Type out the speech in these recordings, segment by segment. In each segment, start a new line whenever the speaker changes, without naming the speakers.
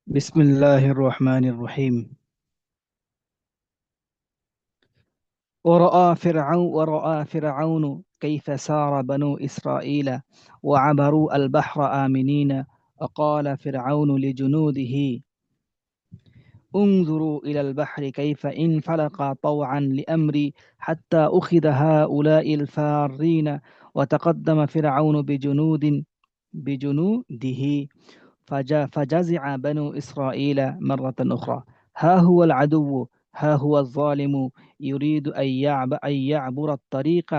بسم الله الرحمن الرحيم. ورأى فرعون كيف سار بنو إسرائيل وعبروا البحر آمنين. وقال فرعون لجنوده انظروا إلى البحر كيف انفلق طوعا لأمري حتى أخذ هؤلاء الفارين. وتقدم فرعون بجنوده فجزع بنو إسرائيل مرة أخرى. ها هو العدو، ها هو الظالم، يريد أن يعبر الطريق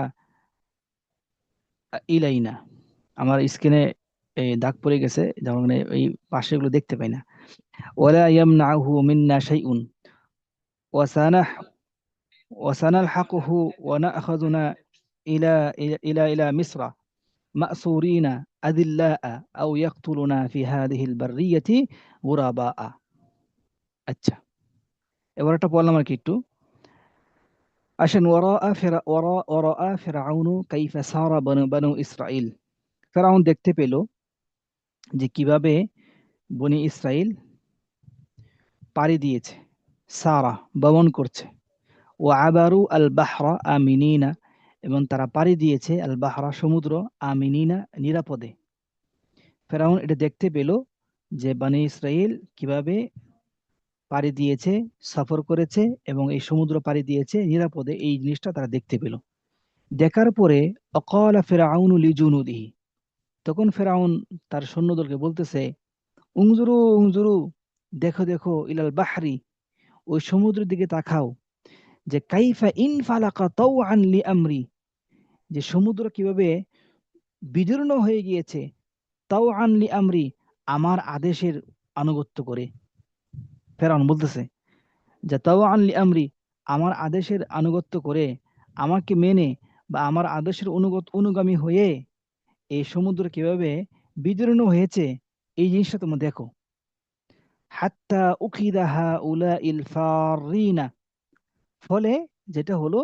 إلينا. আমার স্ক্রিনে এই দাগ পড়ে গেছে, যেমন এই পাশেগুলো দেখতে পাই না। ولا يمنعه منا شيء وسنح وسنلحقه ونأخذنا إلى مصر مأسورين أذلاء أو يقتلنا في هذه البرية غرباء। আচ্ছা, এবার একটা বললাম আর কি একটু আসেন। ওয়ারাআ ফিরআউনু কাইফা সারা বনু ইসরাইল। ফেরাউন দেখতে পেল যে কিভাবে বনি ইসরাইল পাড়ি দিয়েছে, সারা ভ্রমণ করছে। ও আবারু আল বাহরা আমিনিনা, এবং তারা পাড়ি দিয়েছে আল বাহরা সমুদ্র, আমিনিনা নিরাপদে। ফেরাউন এটা দেখতে পেল যে বনি ইসরাইল কিভাবে পাড়ি দিয়েছে, সফর করেছে এবং এই সমুদ্র পাড়ি দিয়েছে নিরাপদে। এই জিনিসটা তারা দেখতে পেল। দেখার পরে অকালা ফেরাউন লিজুনুদিহি, তখন ফেরাউন তার সৈন্যদলকে বলতেছে, উংজুরু উংজুরু, দেখো দেখো, ইলাল বাহরি, ওই সমুদ্রের দিকে তাকাও, যে কাইফা ইনফালাকা তাওআন লিআমরি, যে সমুদ্র কিভাবে বিদীর্ণ হয়ে গিয়েছে, তাওআন লিআমরি, আমার আদেশের আনুগত্য করে। ফেরাউন বলতেছে যে তাওআন লিআমরি, আমার আদেশের আনুগত্য করে, আমাকে মেনে বা আমার আদেশের অনুগামী হয়ে এই সমুদ্র কিভাবে বিদীর্ণ হয়েছে, এই জিনিসটা তোমরা দেখো। হাত্তা উখিদা হাউলাইল ফারিনা, ফলে যেটা হলো,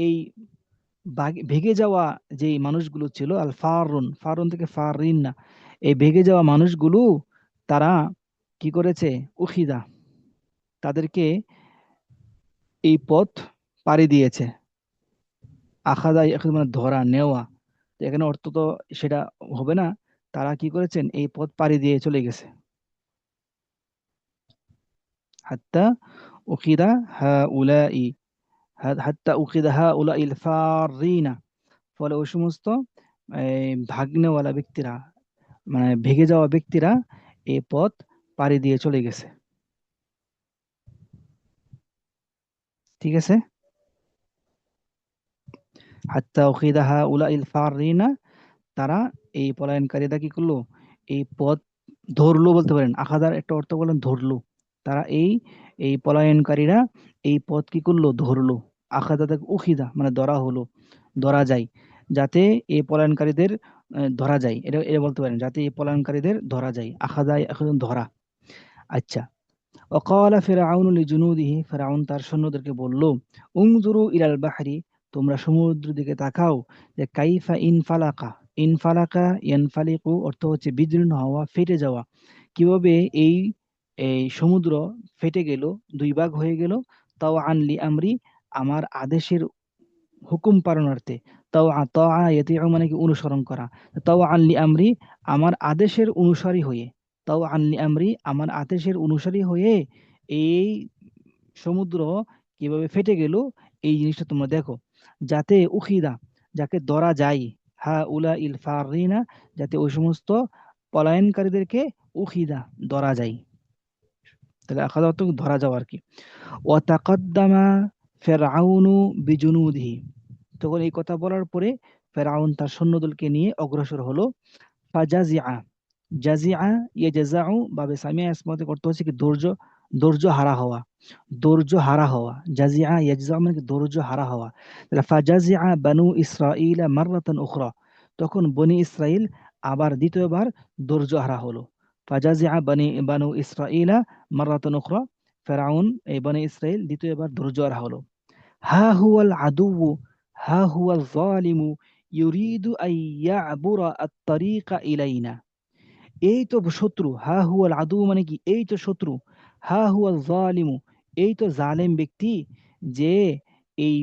এই ভেগে যাওয়া যে মানুষগুলো ছিল, আল ফারুন, ফারুন থেকে ফারিন না, এই ভেগে যাওয়া মানুষগুলো তারা কি করেছে, উখিদা, তাদেরকে এই পথ পাড়ি দিয়েছে। আখাদা এখন মানে ধরা নেওয়া, তো এখানে অর্থ তো সেটা হবে না। তারা কি করেছেন, এই পথ পাড়ি দিয়ে চলে গেছে। হাত্তা উখিদা হাউলাই, হাত্তা উখিদা হাউলাইল ফারিনা, ফলে ওই সমস্ত ভাগ্নেওয়ালা ব্যক্তিরা, মানে ভেগে যাওয়া ব্যক্তিরা এই পথ পাড়ি দিয়ে চলে গেছে। ঠিক আছে, হাত্তা উখিদা হাউলাইল ফারিনা, তারা এই পলায়নকারীরা কি করলো, এই পথ ধরলো বলতে পারেন। আখাদার একটা অর্থ বলেন ধরলো। তারা এই এই পলায়নকারীরা এই পথ কি করলো, ধরলো। আখাদা থেকে উখিদা মানে ধরা হলো, ধরা যায়, যাতে এই পলায়নকারীদের ধরা যায়, এটা এটা বলতে পারেন, যাতে এই পলায়নকারীদের ধরা যায়। আখাদায় এখন ধরা। আচ্ছা, ওয়াকালা ফিরআউন লিজুনুদিহি, ফিরআউন তার সৈন্যদেরকে বলল, উনজুরু ইলাল বাহরি, তোমরা সমুদ্রের দিকে তাকাও, যে কাইফা ইনফালাকা, ইনফালাকা ইয়ানফালিকু অর্থ হচ্ছে বিদীর্ণ হওয়া, ফেটে যাওয়া, কিভাবে এই এই সমুদ্র ফেটে গেল, দুই ভাগ হয়ে গেল। তাও আনলি আমরি, আমার আদেশের হুকুম পালনার্থে। তাও তাআ ইয়াতিউ মানে কি অনুসরণ করা। তাও আনলি আমরি, আমার আদেশের অনুসারী হয়ে। তাও আনলি আমরি, আমার আদেশের অনুসারী হয়ে এই সমুদ্র কিভাবে ফেটে গেল, এই জিনিসটা তোমরা দেখো। যাতে উখিদা, যাকে ধরা যায়, হা উলা ইল ফারিনা, যাতে ওই সমস্ত পলায়নকারীদেরকে উখিদা ধরা যায়। তাহলে আখাদা অর্থ ধরা যাওয়া আর কি। ওয়াতাকাদ্দামা ফিরআউনু বিজুনুদিহি, তখন এই কথা বলার পরে ফেরাউন তার সৈন্যদলকে নিয়ে অগ্রসর হলো। ফাজাজিআ, জাজিআ ইয়াজাউ বাবে সামিয়া ইসমতে করতে হচ্ছে কি ধৈর্য, ধৈর্য হারা হওয়া, ধৈর্য হারা হওয়া। জাজিআ ইয়াজাউ মানে কি ধৈর্য হারা হওয়া। তাহলে ফাজাজিআ বানু ইসরাঈল মাররাতান উখরা, তখন বনি ইসরাইল আবার দ্বিতীয়বার ধৈর্য হারা হলো। ফাজাজিআ বানু ইসরাঈল মাররাতান উখরা, ফেরাউন এই বনি ইসরাইল দ্বিতীয়বার ধৈর্য হারা হলো। হা হুয়াল আদুউ, হা হুয়াল যালিমু, ইউরিদু আন ইয়াবুরা আত-তারিকা ইলাইনা, এই তো শত্রু, হা হুয়াল আদু মানে কি, এই তো শত্রু, হা হুয়াল জালিমু, এই তো জালেম ব্যক্তি, যে এই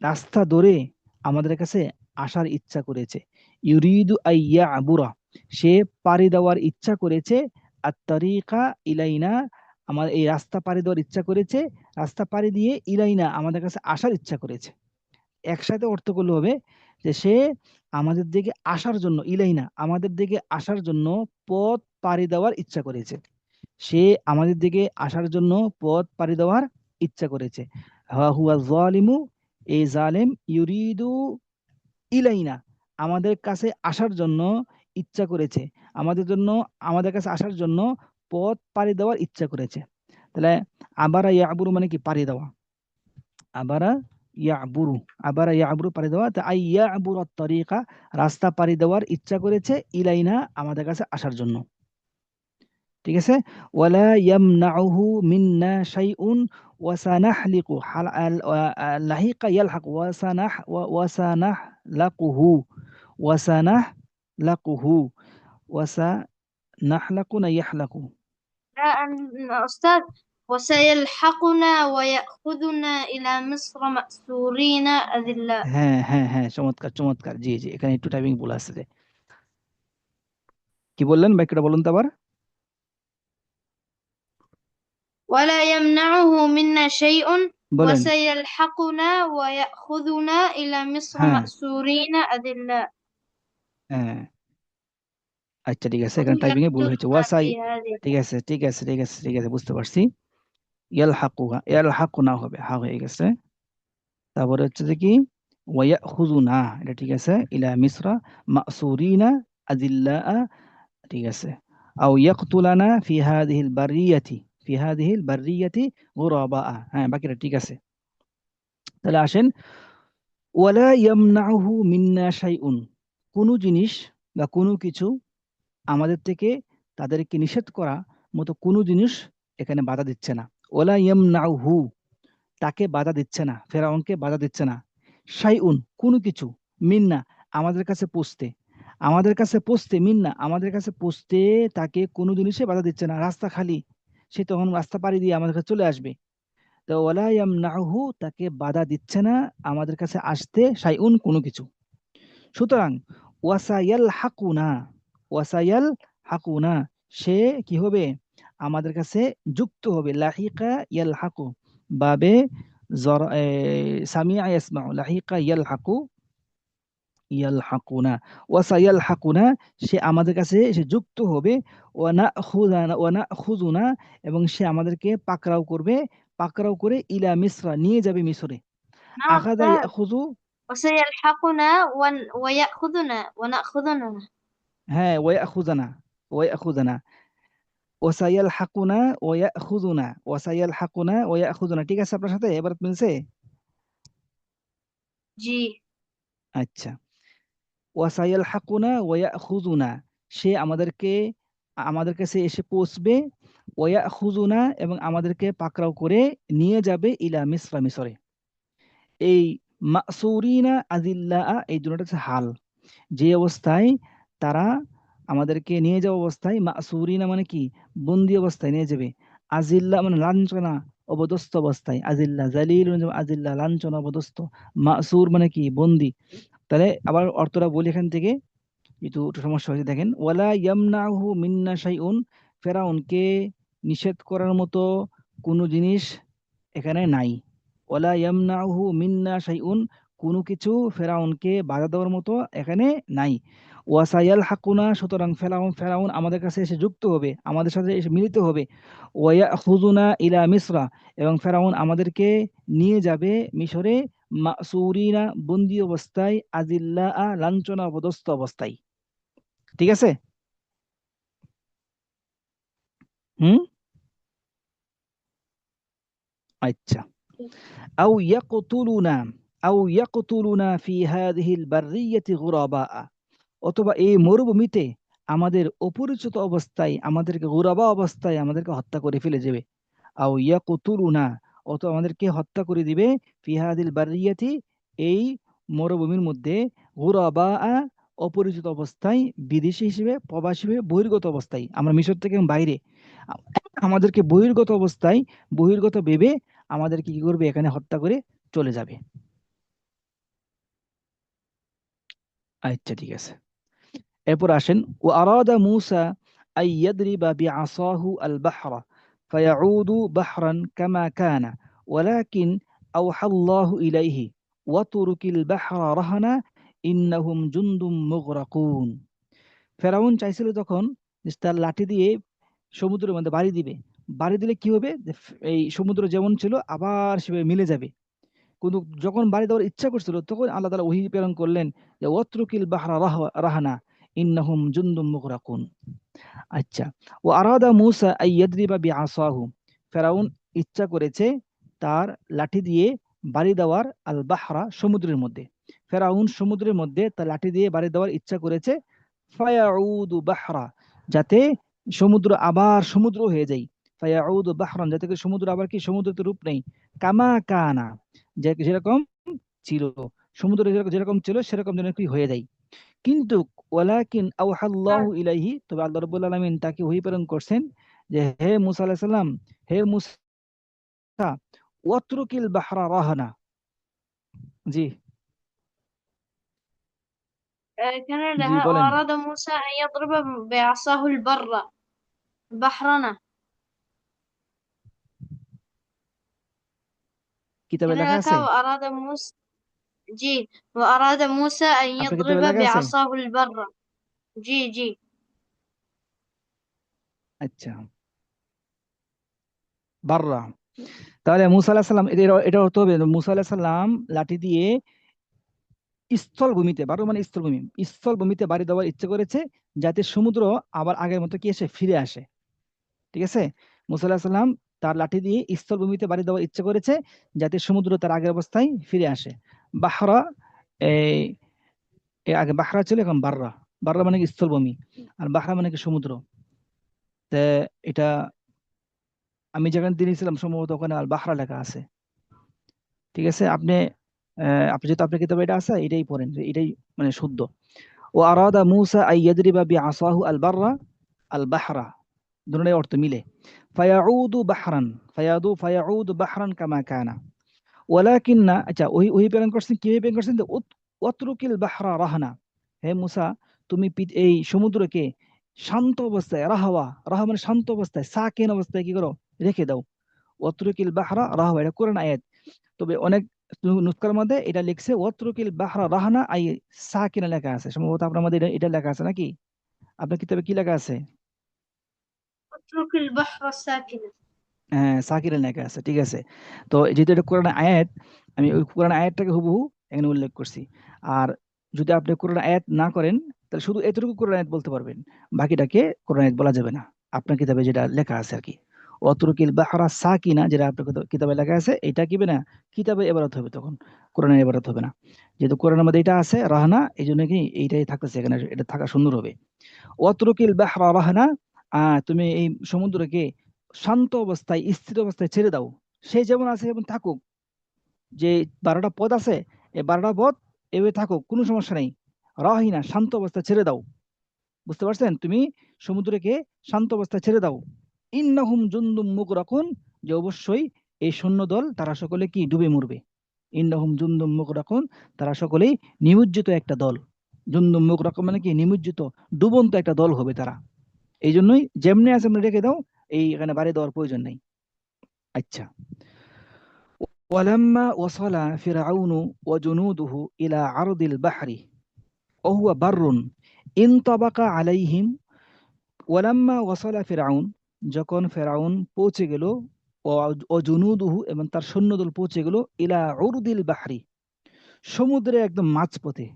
রাস্তা ধরে আমাদের কাছে আসার ইচ্ছা করেছে। ইউরিদু আইয়া আবুরা, সে পাড়ি দেওয়ার ইচ্ছা করেছে, আর তরিকা ইলাইনা, আমার এই রাস্তা পাড়ি দেওয়ার ইচ্ছা করেছে, রাস্তা পাড়ি দিয়ে ইলাইনা আমাদের কাছে আসার ইচ্ছা করেছে। একসাথে অর্থ করলে হবে যে সে আমাদের দিকে আসার জন্য, ইলাইনা আমাদের দিকে আসার জন্য পথ পাড়ি দেওয়ার ইচ্ছা করেছে। সে আমাদের দিকে আসার জন্য পথ পাড়ি দেওয়ার ইচ্ছা করেছে। হুয়া জালিমু, এই জালেম, ইউরিদু ইলাইনা আমাদের কাছে আসার জন্য ইচ্ছা করেছে, আমাদের জন্য, আমাদের কাছে আসার জন্য পথ পাড়ি দেওয়ার ইচ্ছা করেছে। তাহলে আবারা ইয়াবুরু মানে কি, পাড়ি দেওয়া। আবারা ইয়াবুরু, আবারা ইয়াবুরু পাড়ি দেওয়া, তা আই ইয়াবুর তরিকা, রাস্তা পাড়ি দেওয়ার ইচ্ছা করেছে, ইলাইনা আমাদের কাছে আসার জন্য। ঠিক আছে। ওয়ালা ইয়ামনাউহু মিন্না শাইউন ওয়াসানাহলিকু লাহিকা ইয়ালহাক ওয়াসানাহলাকুহু ওয়াসানাহলাকুহু ওয়াসানাহলাকু না ইয়াহলাকু।
لا أستاذ، وسيلحقنا ويأخذنا إلى مصر مأسورين أذلاء.
হ্যাঁ হ্যাঁ হ্যাঁ, চমৎকার চমৎকার, জি জি, এখানে একটু টাইপিং ভুল আছে। কি বললেন, বাক্যটা বলুন তো আবার।
ولا يمنعه منا شيء
বলেন।
وسيلحقنا ويأخذنا إلى مصر
হ্যাঁ
مأسورين أذلاء.
হ্যাঁ, আচ্ছা ঠিক আছে,
وهم
এখানে টাইপিং এ ভুল হয়েছে,
يقتلون
ওয়াসাই।
في هذه.
ঠিক আছে ঠিক আছে ঠিক আছে ঠিক আছে, বুঝতে পারছি। ইয়ালহাকুহা, ইয়ালহাকু না হবে, হা হয়ে গেছে। তারপরে হচ্ছে যে কি, ওয়ায়াখুযুনা, এটা ঠিক আছে, ইলা মিসরা মাসুরিনা আযিল্লা, ঠিক আছে। আও ইয়াকতুলানা ফি হাযিহিল বারিয়াতি, ফি হাযিহিল বারিয়াতি গুরাবা, হ্যাঁ বাকিটা ঠিক আছে। তাহলে আসেন, ওয়ালা ইয়ামনাউহু মিন্না শাইউন, কোন জিনিস বা কোনো কিছু আমাদের থেকে তাদেরকে নিষেধ করা মতো কোনো জিনিস এখানে বাধা দিচ্ছে না। ওয়ালা ইয়ামনাউহু, তাকে বাধা দিচ্ছে না, ফেরাউনকে বাধা দিচ্ছে না। শাইউন, কোনো কিছু, মিন্না আমাদের কাছে পৌঁছতে, আমাদের কাছে পৌঁছতে, মিন্না আমাদের কাছে পৌঁছতে তাকে কোনো জিনিসে বাধা দিচ্ছে না। রাস্তা খালি, সে তখন রাস্তা পাড়ি দিয়ে আমাদের কাছে চলে আসবে। তো ওয়ালা ইয়ামনাহু, তাকে বাধা দিচ্ছে না আমাদের কাছে আসতে, শাইউন কোনো কিছু। সুতরাং ওয়াসায়াল হাকুনা, ওয়াসায়াল হাকুনা, সে কি হবে, আমাদের কাছে যুক্ত হবে। লাহিকা ইয়াল হাকু, বাবে সামিয়া ইয়াসমাউ, লাহিকা ইয়াল হাকু, ইয়াল হাকুনা, ওয়াসায়াল হাকুনা, সে আমাদের কাছে সে যুক্ত হবে। ওয়ানা খুজুনা, এবং সে আমাদেরকে পাকড়াও করবে, পাকড়াও করে ইলা মিসরা, নিয়ে যাবে মিশরে।
نعم
আখাদা
أستاذ،
ইয়াখুযু,
وسيلحقنا ويأخذنا ونأخذنا.
হ্যাঁ ওয়ায়াখুজানা, ওয়ায়াখুজানা, ওয়াসায়াল হাকুনা ওয়ায়াখুজুনা, ওয়াসায়াল হাকুনা ওয়ায়াখুজুনা, ঠিক আছে আপনার সাথে এবার মিলছে।
جي.
আচ্ছা, ওয়াসায়াল হাকুনা ওয়ায়াখুজুনা, সে আমাদেরকে, আমাদের কাছে এসে পৌঁছবে, ওয়ায়াখুজুনা, এবং আমাদেরকে পাকড়াও করে নিয়ে যাবে, ইলা মিসরা, মিসরে। এই মাসুরিনা আজিল্লা, এই দুটোটা হচ্ছে হাল, যে অবস্থায় তারা আমাদেরকে নিয়ে যাওয়া অবস্থায়, মাসুরিনা মানে কি, বন্দি অবস্থায় নিয়ে যাবে। আজিল্লা মানে লাঞ্ছনা অবদস্ত অবস্থায়, আজিল্লা জালিল মানে আজিল্লা লাঞ্ছনা অবদস্ত, মাসুর মানে কি, বন্দি। তাহলে আবার অর্থটা বলি এখান থেকে, একটু একটু সমস্যা হয়েছে, দেখেন, ওয়ালা ইয়ামনাহু মিন্না শাইউন, ফেরাউনকে নিষেধ করার মতো কোনো জিনিস এখানে নাই। ওয়ালা ইয়ামনাউহু মিন্না শাইউন, কোনো কিছু ফেরাউনকে বাধা দেওয়ার মতো এখানে নাই। ওয়াসায়াল হাকুনা, সুতরাং ফেরাউন, ফেরাউন আমাদের কাছে এসে যুক্ত হবে, আমাদের সাথে এসে মিলিত হবে। ওয়া খুজুনা ইলা মিসরা, এবং ফেরাউন আমাদেরকে নিয়ে যাবে মিশরে, মাসুরিনা বন্দি অবস্থায়, আজিল্লা লাঞ্ছনা অবদস্ত অবস্থায়। ঠিক আছে। হুম। আচ্ছা। আও ইয়াকতুলুনা, আও ইয়াকতুলুনা ফি হাযিহিল বাররিয়াতি গুরাবা, অথবা এই মরুভূমিতে আমাদের অপরিচিত অবস্থায়, আমাদেরকে গুরাবা অবস্থায় আমাদেরকে হত্যা করে ফেলে যাবে। আও ইয়াকতুলুনা, অথবা আমাদেরকে হত্যা করে দিবে, ফি হাযিল বাররিয়াতি, এই মরুভূমির মধ্যে, গুরাবা অপরিচিত অবস্থায়, বিদেশি হিসেবে, প্রবাসী হিসেবে, বহির্গত অবস্থায়, আমরা মিশর থেকে বাইরে, আ- আমাদেরকে বহির্গত অবস্থায়, বহির্গত ভেবে আমাদেরকে কি করবে, এখানে হত্যা করে চলে যাবে। আচ্ছা, ঠিক আছে। এরপর আসেন, ও আরাদা মুসা আই ইয়াদরিবা বিআসাহু আল বাহরা ফায়াউদু বাহরান কামা কানা ওয়ালাকিন আওহা আল্লাহু ইলাইহি ওয়াতুরকিল বাহরা রাহানা ইন্নাহুম জুনদুম মুগরাকুন। ফেরাউন চাইছিল তখন যে তার লাঠি দিয়ে সমুদ্রের মধ্যে বাড়ি দিবে। বাড়ি দিলে কি হবে, যে এই সমুদ্র যেমন ছিল আবার সেভাবে মিলে যাবে। কিন্তু যখন বাড়ি দেওয়ার ইচ্ছা করছিল তখন আল্লাহ তাআলা ওহী প্রেরণ করলেন যে ওয়াতরুকিল বাহরা রাহানা ইন্নাহুম জুনদুম মুগরাকুন। আচ্ছা, ও আরাদা মূসা আই ইয়াদরিবা বিআসাহু, ফেরাউন ইচ্ছা করেছে তার লাঠি দিয়ে বাড়ি দেওয়ার, আল বাহরা সমুদ্রের মধ্যে। ফেরাউন সমুদ্রের মধ্যে তার লাঠি দিয়ে বাড়ি দেওয়ার ইচ্ছা করেছে, ফায়াউদু বাহরা, যাতে সমুদ্র আবার সমুদ্র হয়ে যায়। ফায়াউদু বাহরান, যাতে করে সমুদ্র আবার কি, সমুদ্র তো রূপ নেই, কামা কানা, যে যেরকম ছিল, সমুদ্র যেরকম যেরকম ছিল সেরকম যেন কি হয়ে যায়। কিন্তু ওয়ালাকিন আওহাল্লাহু ইলাইহি, তবে আল্লাহ রাব্বুল আলামিন তাকে ওহী প্রেরণ করছেন যে হে মুসা আলাইহিস সালাম, হে মুসা, ওয়াতরুকিল বাহরা রাহানা। জি,
এখানে
জি
লেখা
বলেন।
وأراد موسى أن يضرب بعصاه البر بحرنا.
কিতাবে
এখানে
লেখা
লেখা
আছে?
وأراد موسى জি وأراد موسى أن
আপনার
يضرب
কিতাবে লেখা আছে?
بعصاه البر. জি জি
আচ্ছা, বাররা। তাহলে মুসা আলাইহিস সালাম, এটা এটা অর্থ হবে মুসা আলাইহিস সালাম লাঠি দিয়ে স্থলভূমিতে, বারো মানে স্থলভূমি, স্থলভূমিতে বাড়ি দেওয়ার ইচ্ছে করেছে, যাতে সমুদ্র আবার আগের মতো কি এসে ফিরে আসে। ঠিক আছে, মুসা আলাহিসাল্লাম তার লাঠি দিয়ে স্থলভূমিতে বাড়ি দেওয়ার ইচ্ছে করেছে, যাতে সমুদ্র তার আগের অবস্থায় ফিরে আসে। বাহরা, এই এর আগে বাহরা ছিল, এখন বাররা। বাররা মানে কি স্থলভূমি, আর বাহরা মানে কি সমুদ্র। তে এটা আমি যেখানে দিয়েছিলাম সম্ভবত ওখানে আল বাহরা লেখা আছে। ঠিক আছে, আপনি আপনি যেহেতু আপনার কিতাবে এটা আছে, এটাই পড়েন, যে এটাই মানে শুদ্ধ। ও আরাদা মুসা আই ইয়াদরিবা বিআসাহু আল বাররা আল বাহরা, দুটোর অর্থ মিলে। ফায়াউদু বাহরান, ফায়াউদু বাহরান কামা কানা ওয়ালাকিন না। আচ্ছা, ওই ওই প্রেরণ করছেন, কিভাবে প্রেরণ করছেন, যে ওয়াতরুকিল বাহরা রাহানা, হে মুসা, তুমি এই সমুদ্রকে শান্ত অবস্থায়, রাহাওয়া, রাহা মানে শান্ত অবস্থায়, সাকিন অবস্থায় কি করো, রেখে দাও। ওয়াতরুকিল বাহরা রাহাওয়া, এটা কোরআন আয়াত। তবে অনেক নুসখার মধ্যে এটা লিখছে ওয়াতরুকিল বাহরা রাহানা আই সাকিনা লেখা আছে, সম্ভবত আপনার মধ্যে এটা এটা লেখা আছে নাকি? আপনার কিতাবে কি লেখা আছে?
اترك البحر الساكنة.
হ্যাঁ, সাকিরের লেখা আছে, ঠিক আছে। তো যেহেতু এটা কোরআন আয়াত, আমি ওই কোরআন আয়াতটাকে হুবহু এখানে উল্লেখ করছি। আর যদি আপনি কোরআন আয়াত না করেন, তাহলে শুধু এতটুকু কোরআন আয়াত বলতে পারবেন, বাকিটাকে কোরআন আয়াত বলা যাবে না। আপনার কিতাবে যেটা লেখা আছে আর কি, অতরুকিল বাহরা সাকিনা, যেটা আপনার কিতাবে লেখা আছে, এটা কি না, কিতাবে এবারত হবে, তখন কোরআনের এবারত হবে না। যেহেতু কোরআনের মধ্যে এটা আছে রাহনা, এই জন্য কি এইটাই থাকতেছে এখানে, এটা থাকা সুন্দর হবে। ওয়াতরুকিল বাহরা রাহনা, তুমি এই সমুদ্রকে শান্ত অবস্থায়, স্থির অবস্থায় ছেড়ে দাও, সে যেমন আছে যেমন থাকুক। যে 12টা পদ আছে, এই 12টা পদ এভাবে থাকুক, কোনো সমস্যা নেই। রাহিনা, শান্ত অবস্থায় ছেড়ে দাও। বুঝতে পারছেন, তুমি সমুদ্রকে শান্ত অবস্থায় ছেড়ে দাও। ইন্নাহুম জুনদুম মুগরাকুন, যে অবশ্যই এই সৈন্যদল তারা সকলে কি ডুবে মরবে। ইন্নাহুম জুনদুম মুগরাকুন, তারা সকলেই নিমজ্জিত একটা দল। জুনদুম মুগরাকুন মানে কি, নিমজ্জিত, ডুবন্ত একটা দল হবে তারা। এই জন্যই যেমনি আছে এমনি রেখে দাও, এই এখানে বাড়ি দেওয়ার প্রয়োজন নেই। আচ্ছা, ওয়ালাম্মা ওয়াসালা ফিরআউনু ওয়া জুনুদুহু ইলা আরদিল বাহরি ওয়া হুয়া বাররুন ইনতাবাকা আলাইহিম। ওয়ালাম্মা ওয়াসালা ফিরআউন, যখন ফেরাউন পৌঁছে গেল, ও জুনুদুহু, এবং তার সৈন্যদল পৌঁছে গেল, ইলা উরদিল বাহরি, সমুদ্রের একদম মাঝপথে।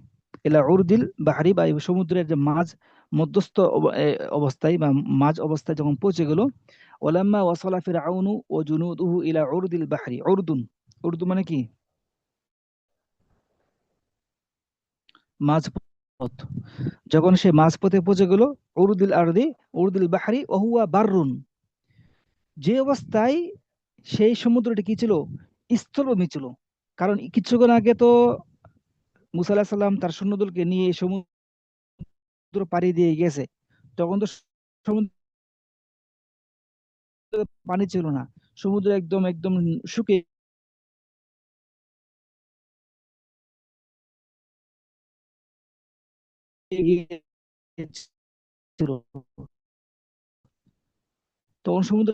ইলা উরদিল বাহরি, বা এই সমুদ্রের যে মাঝ মধ্যস্থ অবস্থায় বা মাঝ অবস্থায় যখন পৌঁছে গেল। ওলাম্মা ওয়াসালা ফিরআউনু ও জুনুদুহু ইলা উরদিল বাহরি, উর্দুন, উর্দু মানে কি, মাঝপথ। যখন সে মাঝপথে পৌঁছে গেল, উরদিল আরদি, উরদিল বাহরি ওহুয়া বাররুন, যে অবস্থায় সেই সমুদ্রটি কি ছিল, স্থলভূমি ছিল। কারণ কিছুক্ষণ আগে তো মুসা আলাহিসাল্লাম তার সৈন্যদলকে নিয়ে পাড়ি দিয়ে গেছে, তখন তো সমুদ্রে পানি ছিল না, সমুদ্র একদম একদম শুকিয়ে গিয়েছিল। তখন সমুদ্র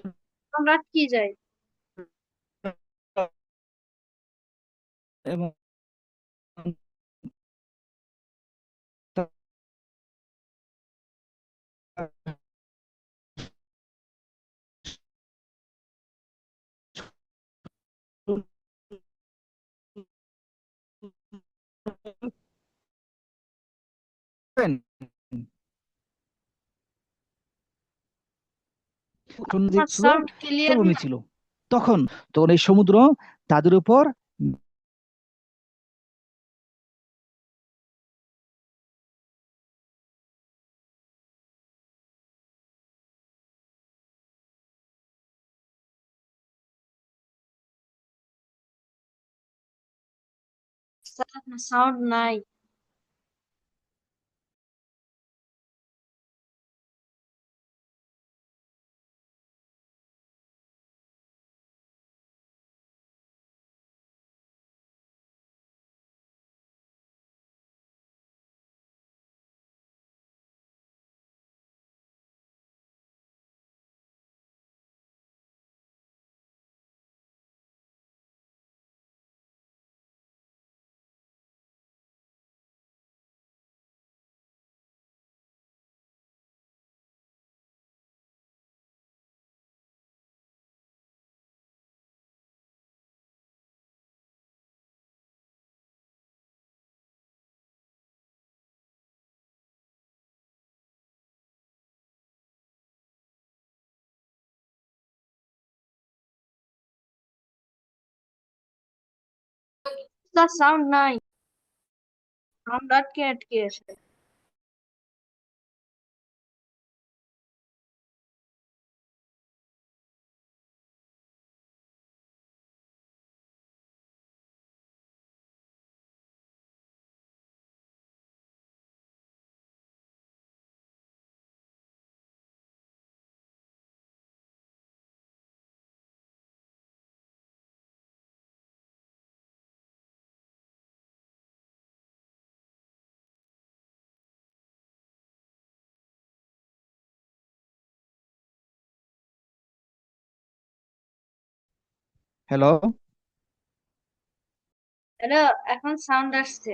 আমরা আটকে যাই।
এবং
আমার
ছিল,
সাউন্ড ক্লিয়ার
জলভূমি
না।
ছিল তখন। তখন এই সমুদ্র তাদের উপর
স্যার আপনার সাউন্ড নাই। স্যার সাউন্ড নাই, সাউন্ড আটকে আটকে আছে।
হ্যালো।
হ্যালো, এখন সাউন্ড আসছে।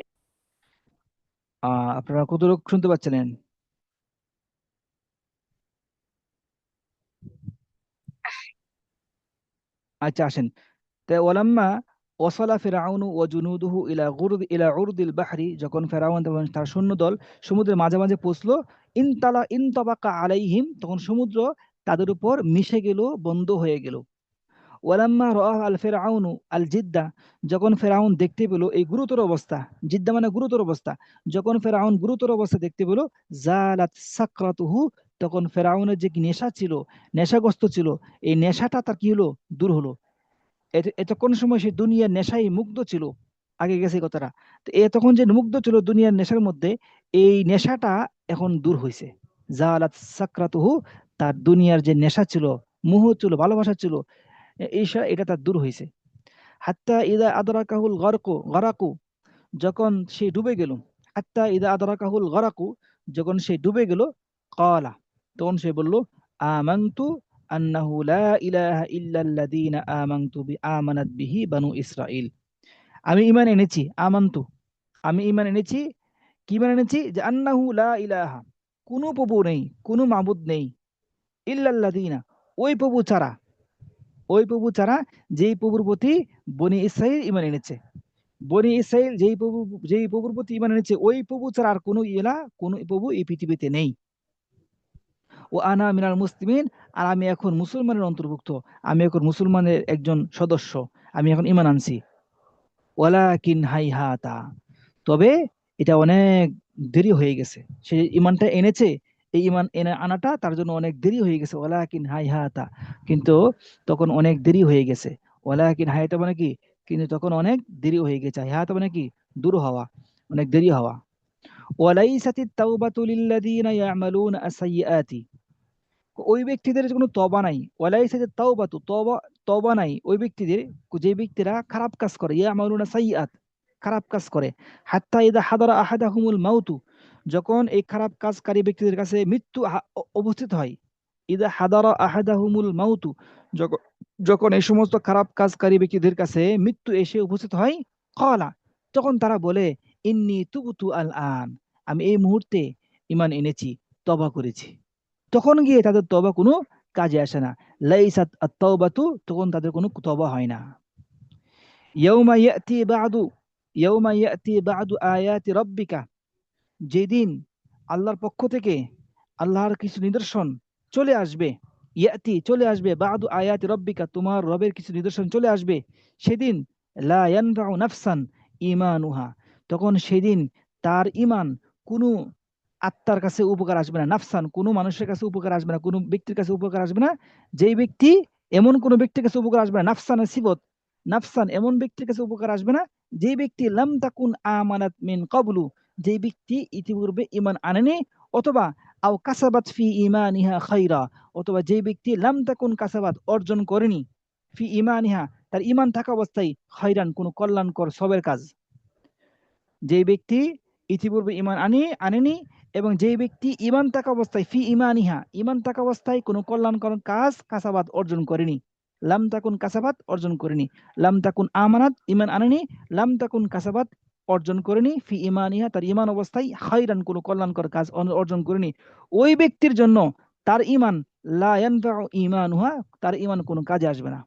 আপনারা কতটুকু শুনতে পাচ্ছিলেন? আচ্ছা আসেন। তাই ওলাম্মা ওয়াসালা ফিরআউনু ওয়া জুনুদুহু ইলা উরদিল বাহরি, যখন ফেরাউন এবং তার সৈন্যদল সমুদ্রের মাঝামাঝি পৌঁছলো, ইনতাবাকা আলাইহিম, তখন সমুদ্র তাদের উপর মিশে গেল, বন্ধ হয়ে গেল। ওয়ালাম্মা রাআ আল ফিরআউনু আল জিদ্দা, যখন ফেরাউন দেখতে পেল এই গুরুতর অবস্থা, জিদ্দা মানে গুরুতর অবস্থা, যখন ফেরাউন গুরুতর অবস্থা দেখতে পেল, জালাত সাকরাতুহু, তখন ফেরাউনের যে নেশা ছিল, নেশাগ্রস্ত ছিল, এই নেশাটা তার কি হলো, দূর হলো। এতক্ষণ সময় সে দুনিয়ার নেশায় মুগ্ধ ছিল, আগে গেছে এই কথাটা। তো তখন যে মুগ্ধ ছিল দুনিয়ার নেশার মধ্যে, এই নেশাটা এখন দূর হয়েছে। জালাত সাকরাতুহু, তার দুনিয়ার যে নেশা ছিল, মোহ ছিল, ভালোবাসা ছিল, এটা তার দূর হয়েছে। হাত্তা ইদা আদরাকাহুল গরাকু, যখন সে ডুবে গেল, হাত্তা ইদা আদরাকাহুল গরাকু, যখন সে ডুবে গেল, ক্বালা, তখন সে বলল, আমানতু আন্নাহু লা ইলাহা ইল্লাল্লাযীনা আমানাত বিহি বানু ইসরাঈল, আমি ঈমান এনেছি, আমানতু, আমি ঈমান এনেছি, কি ঈমান এনেছি, যে আন্নাহু লা ইলাহা, কোনো প্রভু নেই, কোনো মাবুদ নেই, ইল্লাল্লাযীনা, ওই প্রভু ছাড়া, ওই প্রভু ছাড়া, যেই প্রভুর প্রতি বনি ইসরাইল ঈমান এনেছে। বনি ইসরাইল যেই প্রভুর প্রতি ঈমান এনেছে, ওই প্রভু ছাড়া আর কোনো কোনো প্রভু এই পৃথিবীতে নেই। ও আনা মিনাল মুসলিমিন, আর আমি এখন মুসলমানের অন্তর্ভুক্ত, আমি এখন মুসলমানের একজন সদস্য, আমি এখন ঈমান আনছি। ওয়ালাকিন হাইহাতা, তবে এটা অনেক দেরি হয়ে গেছে। সে ঈমানটা এনেছে, এই ঈমান এনে আনাটা তার জন্য অনেক দেরি হয়ে গেছে। ওয়ালাকিন হাইহাতা, কিন্তু তখন অনেক দেরি হয়ে গেছে। ওয়ালাকিন হাইহাতা মানে কি, কিন্তু তখন অনেক দেরি হয়ে গেছে। হাইহাতা মানে কি, দূর হওয়া, অনেক দেরি হওয়া। ওয়ালাইসাতিত তাওবাতু লিল্লাযীনা ইয়ামালুনা আস-সাইয়্যাতি, ওই ব্যক্তিদের কোনো তওবা নাই। ওয়ালাইসাতিত তাওবাতু, তওবা তওবা নাই ওই ব্যক্তিদের, যে ব্যক্তিরা খারাপ কাজ করে, ইয়ামালুনা সাইয়্যাত, খারাপ কাজ করে। হাত্তা ইযা হাদারা আহাদাহুমুল মাউতু, যখন এই খারাপ কাজকারী ব্যক্তিদের কাছে মৃত্যু উপস্থিত হয়। ইদা হাদারা আহাদাহুমুল মাউতু, যখন যখন এই সমস্ত খারাপ কাজকারী ব্যক্তিদের কাছে মৃত্যু এসে উপস্থিত হয়, ক্বালা, তখন তারা বলে, ইন্নী তুবতু আল আন, আমি এই মুহূর্তে ঈমান এনেছি, তওবা করেছি। তখন গিয়ে তাদের তওবা কোনো কাজে আসে না। লাইসাত আত-তাওবাতু, তখন তাদের কোনো তওবা হয় না। ইয়াউমা ইয়াতি বা'দু ইয়াউমা ইয়াতি বা'দু আয়াতি রাব্বিকা, যেদিন আল্লাহর পক্ষ থেকে আল্লাহর কিছু নিদর্শন চলে আসবে। ইয়াতি, চলে আসবে, বাদু আয়াতি রব্বিকা, তোমার রবের কিছু নিদর্শন চলে আসবে। সেদিন লা ইয়ানফাউ নাফসান ঈমানুহা, তখন সেদিন তার ঈমান কোনো আত্মার কাছে উপকার আসবে না। নাফসান, কোনো মানুষের কাছে উপকার আসবে না, কোনো ব্যক্তির কাছে উপকার আসবে না। যেই ব্যক্তি, এমন কোনো ব্যক্তির কাছে উপকার আসবে না। নাফসানের সিবত, নাফসান, এমন ব্যক্তির কাছে উপকার আসবে না যেই ব্যক্তি লাম তাকুন আমানাত মিন ক্বাবলু, যেই ব্যক্তি ইতিপূর্বে ঈমান আনেনি, অথবা আও কাসাবাত ফি ঈমানিহা খাইরা, অথবা যেই ব্যক্তি লাম তাকুন কাসাবাত, অর্জন করেনি, ফি ঈমানিহা, তার ঈমান থাকা অবস্থায়, খাইরান, কোনো কল্যাণকর সবের কাজ। যেই ব্যক্তি ইতিপূর্বে ঈমান আনেনি, এবং যেই ব্যক্তি ঈমান থাকা অবস্থায়, ফি ঈমানিহা, ঈমান থাকা অবস্থায় কোনো কল্যাণকর কাজ, কাসাবাত অর্জন করেনি। লাম তাকুন কাসাবাত, অর্জন করেনি। লাম তাকুন আমানাত, ঈমান আনেনি। লাম তাকুন কাসাবাত, অর্জন করেনি। ফি ঈমানিহা, তার ঈমান অবস্থায়, খায়রান, কোনো কল্যাণকর কাজ অর্জন করেনি। ওই ব্যক্তির জন্য তার ঈমান, লা ইয়ানফাউ ঈমানুহা, তার ঈমান কোনো কাজে আসবে না।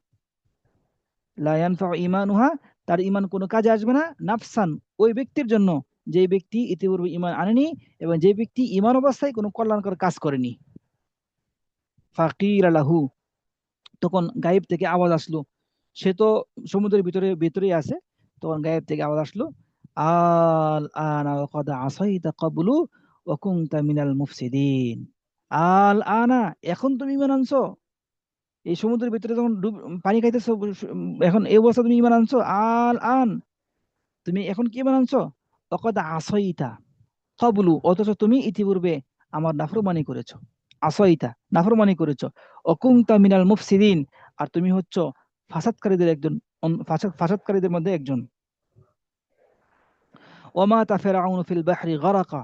লা ইয়ানফাউ ঈমানুহা, তার ঈমান কোনো কাজে আসবে না। নাফসান, ওই ব্যক্তির জন্য, যে ব্যক্তি ইতিপূর্বে ঈমান আনেনি এবং যে ব্যক্তি ঈমান অবস্থায় কোনো কল্যাণকর কাজ করেনি। ফাকিলা লাহু, তখন গায়েব থেকে আওয়াজ আসলো। সে তো সমুদ্রের ভিতরেই আছে। তখন গায়েব থেকে আওয়াজ আসলো, আল আনা ওয়াকাদ আসাইতা ক্বাবলু ওয়া কুনতা মিনাল মুফসিদিন। আল আনা, এখন তুমি ঈমান আনছো? এই সমুদ্রের ভিতরে যখন পানি খাইতেছো, এখন এই অবস্থা তুমি ঈমান আনছো? আল আন, তুমি এখন কি বানাচ্ছ? অকদ আসইতা কবলু, অথচ তুমি ইতিপূর্বে আমার নাফরমানি করেছো। আসইতা, নাফরমানি করেছো। অকুংতা মিনাল মুফসিদিন, আর তুমি হচ্ছ ফাসাদকারীদের একজন, ফাসাদকারীদের মধ্যে একজন। ওমাতা ফেরাউন ফিল বাহরি গরাকা,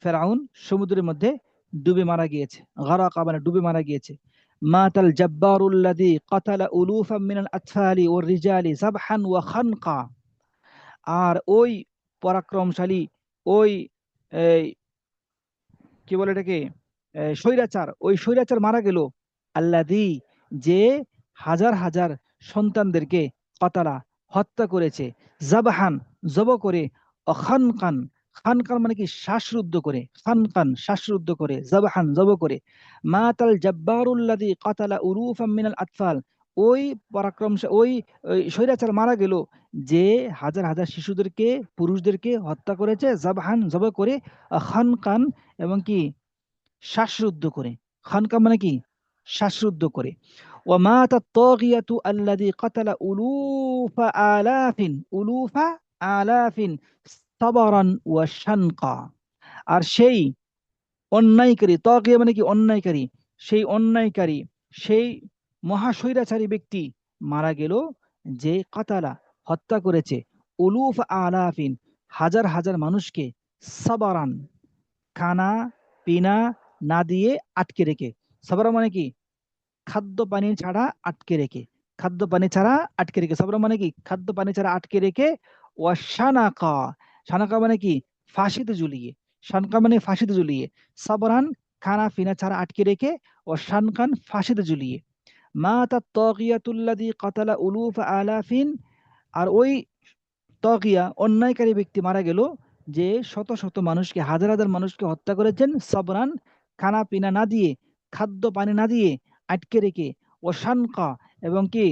ফেরাউন সমুদ্রের মধ্যে ডুবে মারা গিয়েছে। গরাকা মানে ডুবে মারা গিয়েছে। মাতাল জাব্বারুল্লাযী কাতালা উলুফাম মিনাল আতফালি ওয়ার রিজালি যাবহান ওয়া খানকা, আর ওই পরাক্রমশালী, ওই এই, কি বলে এটাকে, স্বৈরাচার, ওই স্বৈরাচার মারা গেল। আল্লাযী, যে হাজার হাজার সন্তানদেরকে কতালা, হত্যা করেছে। জাবাহান, জব করে। অখানকান, খানকান মানে কি শ্বাসরুদ্ধ করে, খানকান শ্বাসরুদ্ধ করে, জাবাহান জব করে। মাতাল জাব্বারুল্লাযী কাতালা উরুফাম মিনাল আতফাল, ওই ওই ওই স্বৈরাচার মারা গেল, যে হাজার হাজার শিশুদেরকে, পুরুষদেরকে হত্যা করেছে। জাবহান জব করে, খানকান, এবং কি শ্বাসরুদ্ধ করে। খানকা মানে কি শ্বাসরুদ্ধ করে। ওয়ামাতা তাগিয়াতু আল্লাযী কাতালা উলুফা আলাফিন, উলুফা আলাফিন সাবরান ওয়া শানকা, আর সেই অন্যায়কারী, তাগিয়া মানে কি অন্যায়কারী, সেই অন্যায়কারী, সেই মহাস্বৈরাচারী ব্যক্তি মারা গেল, যে কাতালা হত্যা করেছে, উলুফ আলাফিন হাজার হাজার মানুষকে, সাবারান খানা পিনা না দিয়ে আটকে রেখে। সাবরা মানে কি খাদ্য পানি ছাড়া আটকে রেখে, খাদ্য পানি ছাড়া আটকে রেখে। সাবরা মানে কি খাদ্য পানি ছাড়া আটকে রেখে। ওয়াশানাকা, শানাকা মানে কি ফাঁসিতে ঝুলিয়ে, শানকা মানে ফাঁসিতে ঝুলিয়ে। সাবরান, খানা পিনা ছাড়া আটকে রেখে। ও শানকান, ফাঁসিতে ঝুলিয়ে। মা তা তগিয়াতুল্লাযী কাতালা উলুফ আলাফিন, আর ওই তগিয়া অন্যায়কারী ব্যক্তি মারা গেল, যে শত শত মানুষকে, হাজার হাজার মানুষকে হত্যা করেছেন। সাবরান, খানা পিনা না দিয়ে, খাদ্য পানি না দিয়ে আটকে রেখে। ও শানকা, এবং কি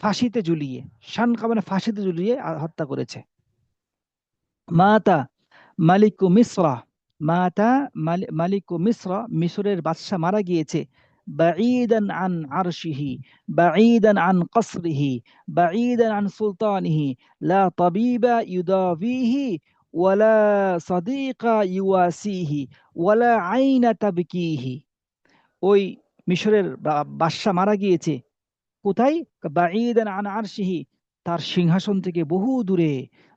ফাঁসিতে ঝুলিয়ে। শানকা মানে ফাঁসিতে ঝুলিয়ে হত্যা করেছে। মাতা মালিকু মিসরা, মাতা মালিকু মিসরা, মিসরের বাদশা মারা গিয়েছে। বাঈদান আন আরশিহি, বাঈদান আন কসরিহি, বাঈদান আন সুলতানিহি, লা তাবিবা ইউদাবিহি ওয়ালা সাদিকা ইউয়াসিহি ওয়ালা আইনা তাবকিহি। ওই মিশরের বাদশা মারা গিয়েছে কোথায়? বাঈদান আন আরশিহি, তার সিংহাসন থেকে বহু দূরে।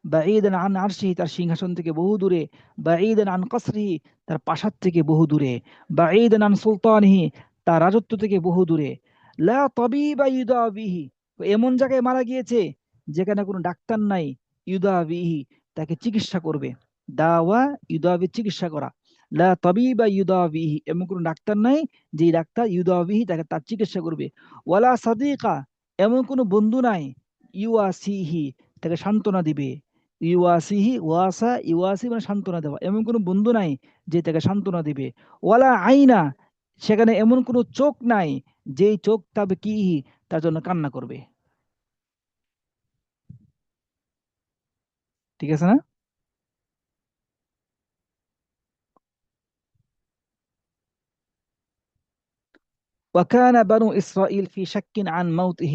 বাঈদান আন আরশিহি, তার সিংহাসন থেকে বহু দূরে। বাঈদান আন কসরিহি, তার প্রাসাদ থেকে বহু দূরে। বাঈদান আন সুলতানিহি, তার রাজত্ব থেকে বহু দূরে। লা তাবিবা ইউদাবিহি, এমন জায়গায় মারা গিয়েছে যেখানে কোনো ডাক্তার নাই। ইউদাবিহি, তাকে চিকিৎসা করবে। দাওয়া, ইউদাবি, চিকিৎসা করা। লা তাবিবা ইউদাবিহি, এমন কোনো ডাক্তার নাই যে ডাক্তার ইউদাবিহি, তাকে তার চিকিৎসা করবে। ওয়ালা সাদিকা, এমন কোনো বন্ধু নাই। ইউয়াসিহি, তাকে সান্ত্বনা দিবে। ইউয়াসিহি, ওয়াসা ইউয়াসি মানে সান্ত্বনা দেওয়া, এমন কোনো বন্ধু নাই যে তাকে সান্ত্বনা দিবে। ওয়ালা আইনা, সেখানে এমন কোনো চোখ নাই যেই চোখ তবে কি তার জন্য কান্না করবে। ঠিক আছে না? وكان بنو إسرائيل في شك عن موته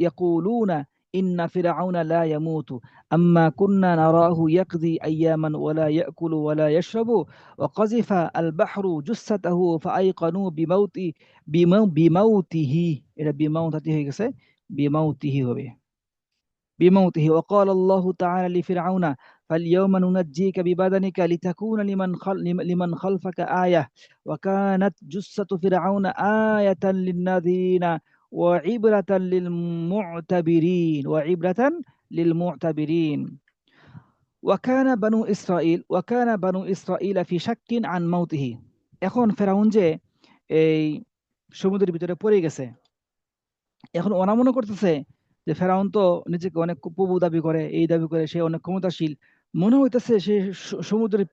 يقولون إن فرعون لا يموت أما كنا نراه يقضي أياما ولا يأكل ولا يشرب وقذف البحر جثته فأيقنوا بموته إلى بموته بموته হবে بموته. وقال الله تعالى لفرعون فاليوم ننجيك ببدنك لتكون لمن خلفك آية وكانت جثة فرعون آية للناظرين وعبرة للمعتبرين وكان بنو إسرائيل في شك عن موته. এখন ফেরাউন যে এই সমুদ্রের ভিতরে পড়ে গেছে, এখন ওরা মনে করতেছে যে ফেরাউন তো নিজেকে অনেক প্রভু দাবি করে, এই দাবি করে সে অনেক ক্ষমতাশীল। মনে হইতেছে সে সমুদ্রের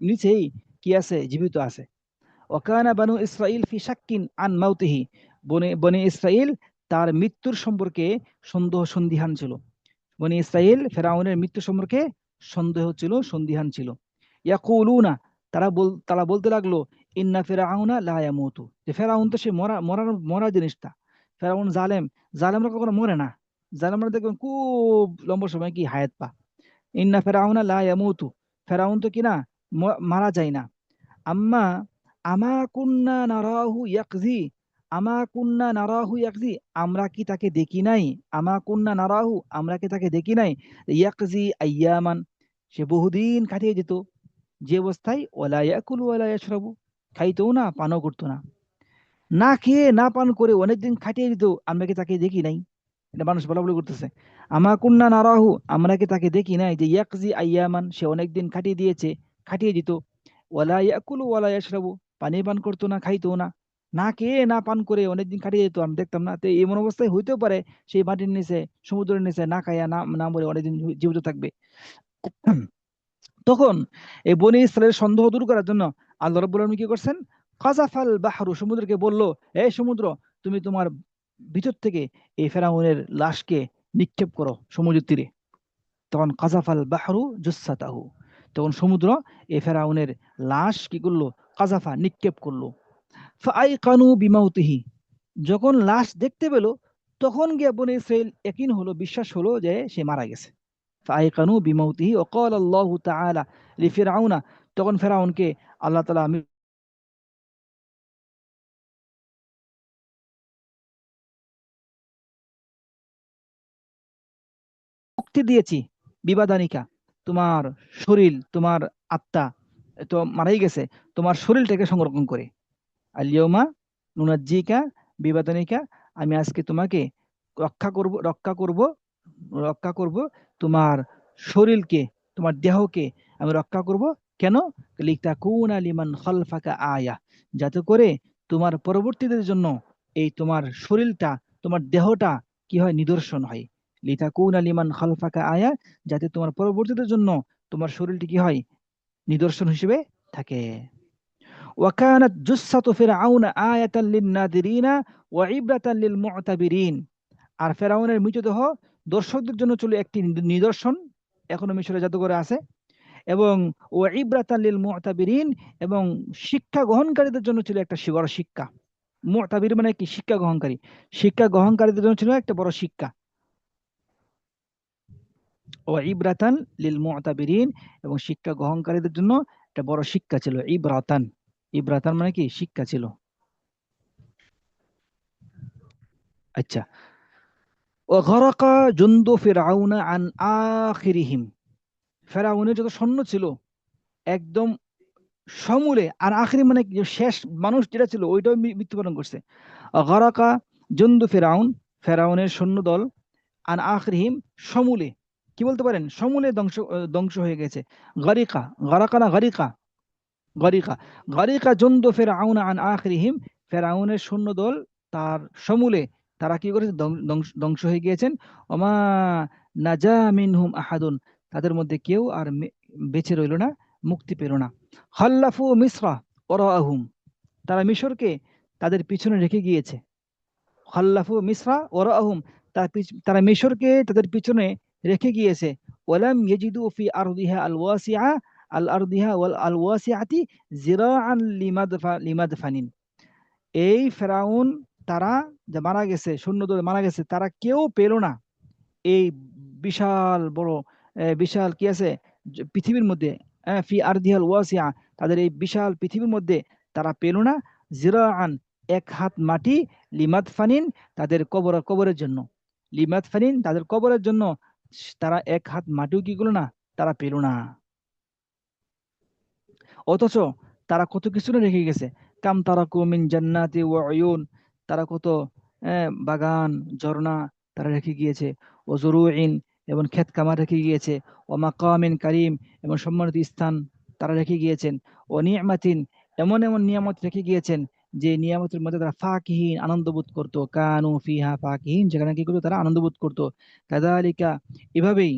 নিচেই কি আছে, জীবিত আছে। ওয়াকানা বানু ইসরাইল ফি শাক্কিন আন মাউতিহি, বনে বনে ইসরাইল তার মৃত্যুর সম্পর্কে সন্দিহান ছিল। বনি ইসরাইল ফেরাউনের মৃত্যু সম্পর্কে সন্দিহান ছিল। ইয়াকুলুনা, তারা বলতে লাগলো, ইন্না ফিরাউনা লা ইয়ামুতু, যে ফেরাউন তো সে মরা জিনিসটা। ফেরাউন জালেম, জালেমরা কখনো মরে না। জালেমরা দেখবেন খুব লম্বা সময় কি হায়াত পা। ইন্না ফেরাউনা লা ইয়ামুতু, ফেরাউন তো কিনা মারা যায় না। আম্মা আমা কুন্না নারাহু ইয়াকজি, আমা কুন্না নারাহু ইয়াকজি, আমরা কি তাকে দেখি নাই। আমা কুন্না নারাহু, আমরা কি তাকে দেখি নাই। ইয়াকজি আইয়ামান, সে বহুদিন কাটিয়ে যেত যে অবস্থায় ওয়ালা ইয়াকুলু ওয়ালা ইয়াশরাবু, খাইতো না পানও করতো না, না খেয়ে না পান করে অনেকদিন কাটিয়ে দিত, আমরা কি তাকে দেখি নাই। এটা মানুষ বলা বলি করতেছে। আমা কুন্না নারাহু, আমরা কি তাকে দেখি নাই যে ইয়াকজি আইয়ামান, সে অনেকদিন কাটিয়ে দিয়েছে, কাটিয়ে দিত। ওয়ালা ইয়াকুলু ওয়ালা ইয়াশরাবু, পানি পান করতো না, খাইতো না, না খেয়ে না পান করে অনেকদিন কাটিয়ে যেত, আমি দেখতাম না। তো এমন অবস্থায় হইতেও পারে সেই মাটির নিচে, সমুদ্রের নিচে না খাইয়া না না মরে অনেকদিন জীবিত থাকবে। তখন এই বনি ইসরায়েলের সন্দেহ দূর করার জন্য আল্লাহ রাব্বুল আলামিন কি করছেন? কাযাফাল বাহরু, সমুদ্রকে বলল, এই সমুদ্র, তুমি তোমার ভিতর থেকে এই ফেরাউনের লাশকে নিক্ষেপ করো সমুদ্রের তীরে। তখন কাযাফাল বাহরু জুসাতাহু, তখন সমুদ্র এই ফেরাউনের লাশ কি করলো? কাযাফা, নিক্ষেপ করলো। ফাআইকানু বিমাউতিহি, যখন লাশ দেখতে পেল তখন গিয়ে বনি ইসরাইল ইয়াকিন হলো, বিশ্বাস হলো যে সে মারা গেছে। ফাআইকানু বিমাউতিহি ওয়াকাল আল্লাহু তাআলা লিফিরআউনা, তখন ফেরাউনকে আল্লাহ তাআলা মুক্তি দিয়েছি। বিবাদানিকা, তোমার শরীর, তোমার আত্মা তো মারাই গেছে, তোমার শরীরটাকে সংরক্ষণ করে। আলিয়মা নুনাজ্জিকা বিবাদানিকা, আমি আজকে তোমাকে রক্ষা করব তোমার শরীরকে, তোমার দেহকে আমি রক্ষা করব। কেন? লিতাকুনা লিমান খালফাকা আয়া, যাতে করে তোমার পরবর্তীদের জন্য এই তোমার শরীরটা, তোমার দেহটা কি হয়? নিদর্শন হয়। লিতাকুনা লিমান খালফাকা আয়া, যাতে তোমার পরবর্তীদের জন্য তোমার শরীরটি কি হয়? নিদর্শন হিসেবে থাকে। ওয়াকানাত জুসসাতু ফিরআউনা আয়াতান লিন-নাযিরিনা ওয়া ইবরাতান লিল-মু'তাবিরিন, আর ফেরাউনের মৃতদেহ দর্শকদের জন্য ছিল একটি নিদর্শন, এখনো মিশরের জাদুঘরে আছে। এবং ও ইব্রাতান লিল মুতাবিরিন, এবং শিক্ষা গ্রহণকারীদের জন্য ছিল একটা বড় শিক্ষা। মুতাবির মানে কি? শিক্ষা গ্রহণকারী। শিক্ষা গ্রহণকারীদের জন্য ছিল একটা বড় শিক্ষা। ও ইব্রাতান লিল মুতাবিরিন, এবং শিক্ষা গ্রহণকারীদের জন্য একটা বড় শিক্ষা ছিল। ইব্রাতান, ইব্রাতান মানে কি শিক্ষা ছিল। আচ্ছা, ও গরাকা জুনদু ফিরআউনা আন আখিরিহিম, ফেরাউনের যত সৈন্য ছিল একদম সমূলে, আর আখিরি মানে কি, যে শেষ মানুষ যেটা ছিল ওইটাও মৃত্যুবরণ করছে। গরাকা জুনদু ফেরাউন, ফেরাউনের সৈন্যদল, আন আখরিহিম সমূলে, কি বলতে পারেন, সমূলে ধ্বংস ধ্বংস হয়ে গেছে। গরিকা, গরাকা না গরিকা, গরিকা, গরিকা জুনদু ফেরাউন আন আখরিহিম, ফেরাউনের সৈন্যদল তার সমূলে তারা কি করেছে, ধ্বংস হয়ে গিয়েছেন। ওমা নাজা মিনহুম আহাদুন, তাদের মধ্যে কেউ আর বেঁচে রইল না, মুক্তি পেল না। খাল্লাফু মিসরা ওরাআহুম, তারা মিশরকে তাদের পিছনে রেখে গিয়েছে। খাল্লাফু মিসরা ওরাআহুম, তারা মিশরকে তাদের পিছনে রেখে গিয়েছে। ওয়ালাম ইয়াজিদু ফি আরদিহা আল ওয়াসিআ, আল আরদিহা ওয়াল আল ওয়াসিআতি জিরাআন লিমাদফানিন, এই ফেরাউন, তারা যে মারা গেছে, সৈন্যদল মারা গেছে, তারা কেউ পেল না এই বিশাল বড় বিশাল কি আছে পৃথিবীর মধ্যে, ফি আরদিহাল ওয়াসিআ, তাদের এই বিশাল পৃথিবীর মধ্যে তারা পেল না জিরাআন, এক হাত মাটি, লিমাত ফানিন, তাদের কবরের জন্য, লিমাত ফানিন, তাদের কবরের জন্য তারা এক হাত মাটিও কি করলো না, তারা পেল না। অথচ তারা কত কিছু না রেখে গেছে। কাম তারাকু মিন জান্নাতি ওয়া উয়ুন, তারা কত বাগান, ঝর্ণা তারা রেখে গিয়েছে। ও জুরুইন, এবং ক্ষেত খামার রেখে গিয়েছে। ও মাকামিন কারিম, এবং সম্মানিত স্থান তারা রেখে গিয়েছেন। ও নিয়ামাতিন, এমন এমন নিয়ামত রেখে গিয়েছেন যে নিয়ামতের মধ্যে তারা ফাকিহিন, আনন্দ বোধ করতো। কানু ফিহা ফাকিহিন, যেখানে কি করতো, তারা আনন্দ বোধ করতো। কাযালিকা, এভাবেই,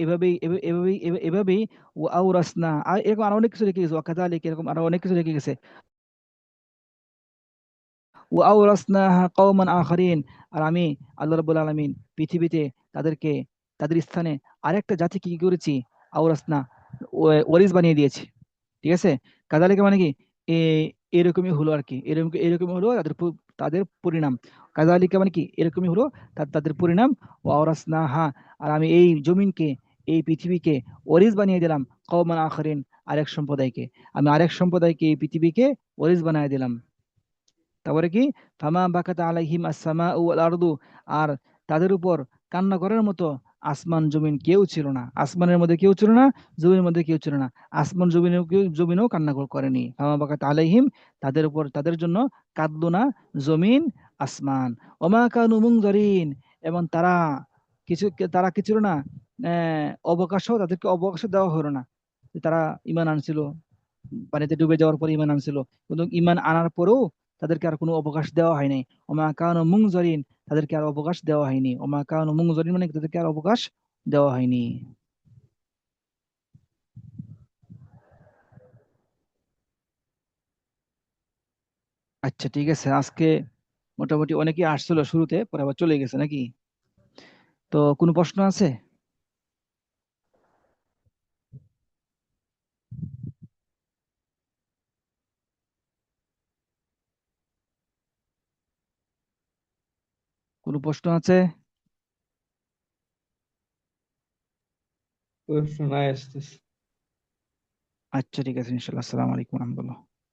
এভাবেই এভাবেই এভাবেই ও আওরাসনা, আর এরকম আরো অনেক কিছু রেখে গেছে, ওয়াকাযালিক, এরকম আরো অনেক কিছু রেখে গেছে। ও আওরাসনাহা কওমান আখারিন, আর আমি আল্লাহ রাব্বুল আলামিন পৃথিবীতে তাদেরকে, তাদের স্থানে আরেকটা জাতিকে কি করেছি, আওরাসনা, ওয়ারিস বানিয়ে দিয়েছি। ঠিক আছে, কাযালিকা মানে কি, এ এরকমই হলো আর কি, এরকমই হলো তাদের তাদের পরিণাম। কাযালিকা মানে কি, এরকমই হলো তাদের পরিণাম। ও আওরাসনাহা, আর আমি এই জমিনকে, এই পৃথিবীকে ওয়ারিস বানিয়ে দিলাম। কওমান আখারিন, আরেক সম্প্রদায়কে, আমি আরেক সম্প্রদায়কে এই পৃথিবীকে ওয়ারিস বানিয়ে দিলাম। তারপরে কি, ফামা বাকাত আলাইহিম আসসামা ওয়াল আরদু, আর তাদের উপর কান্না করার মতো আসমান জমিন কেউ ছিল না, আসমানের মধ্যে কেউ ছিল না, জমিনের মধ্যে কেউ ছিল না, আসমান জমিনেও কেউ, জমিনেও কান্না করেনি। ফামা বাকাত আলাইহিম, তাদের উপর, তাদের জন্য কাঁদলো না জমিন আসমান। ওমা কানু মুনজারিন, এবং কিছু তারা কি ছিল না, অবকাশও, তাদেরকে অবকাশ দেওয়া হলো না। তারা ইমান আনছিল, পানিতে ডুবে যাওয়ার পর ইমান আনছিল, কিন্তু ইমান আনার পরেও তাদেরকে আর কোনো অবকাশ দেওয়া হয়নি। ওমা কানু মুনজারিন, তাদেরকে আর অবকাশ দেওয়া হয়নি। ওমা কানু মুনজারিন মানে কি, তাদেরকে আর অবকাশ দেওয়া হয়নি। আচ্ছা ঠিক আছে, আজকে মোটামুটি অনেকেই আসছিল শুরুতে, পরে আবার চলে গেছে নাকি? তো কোনো প্রশ্ন আছে? কোনো প্রশ্ন আছে?
প্রশ্ন নাই আসতেছে।
আচ্ছা ঠিক আছে, ইনশাল্লাহ। আসসালামু আলাইকুম রহমতুল্লাহ।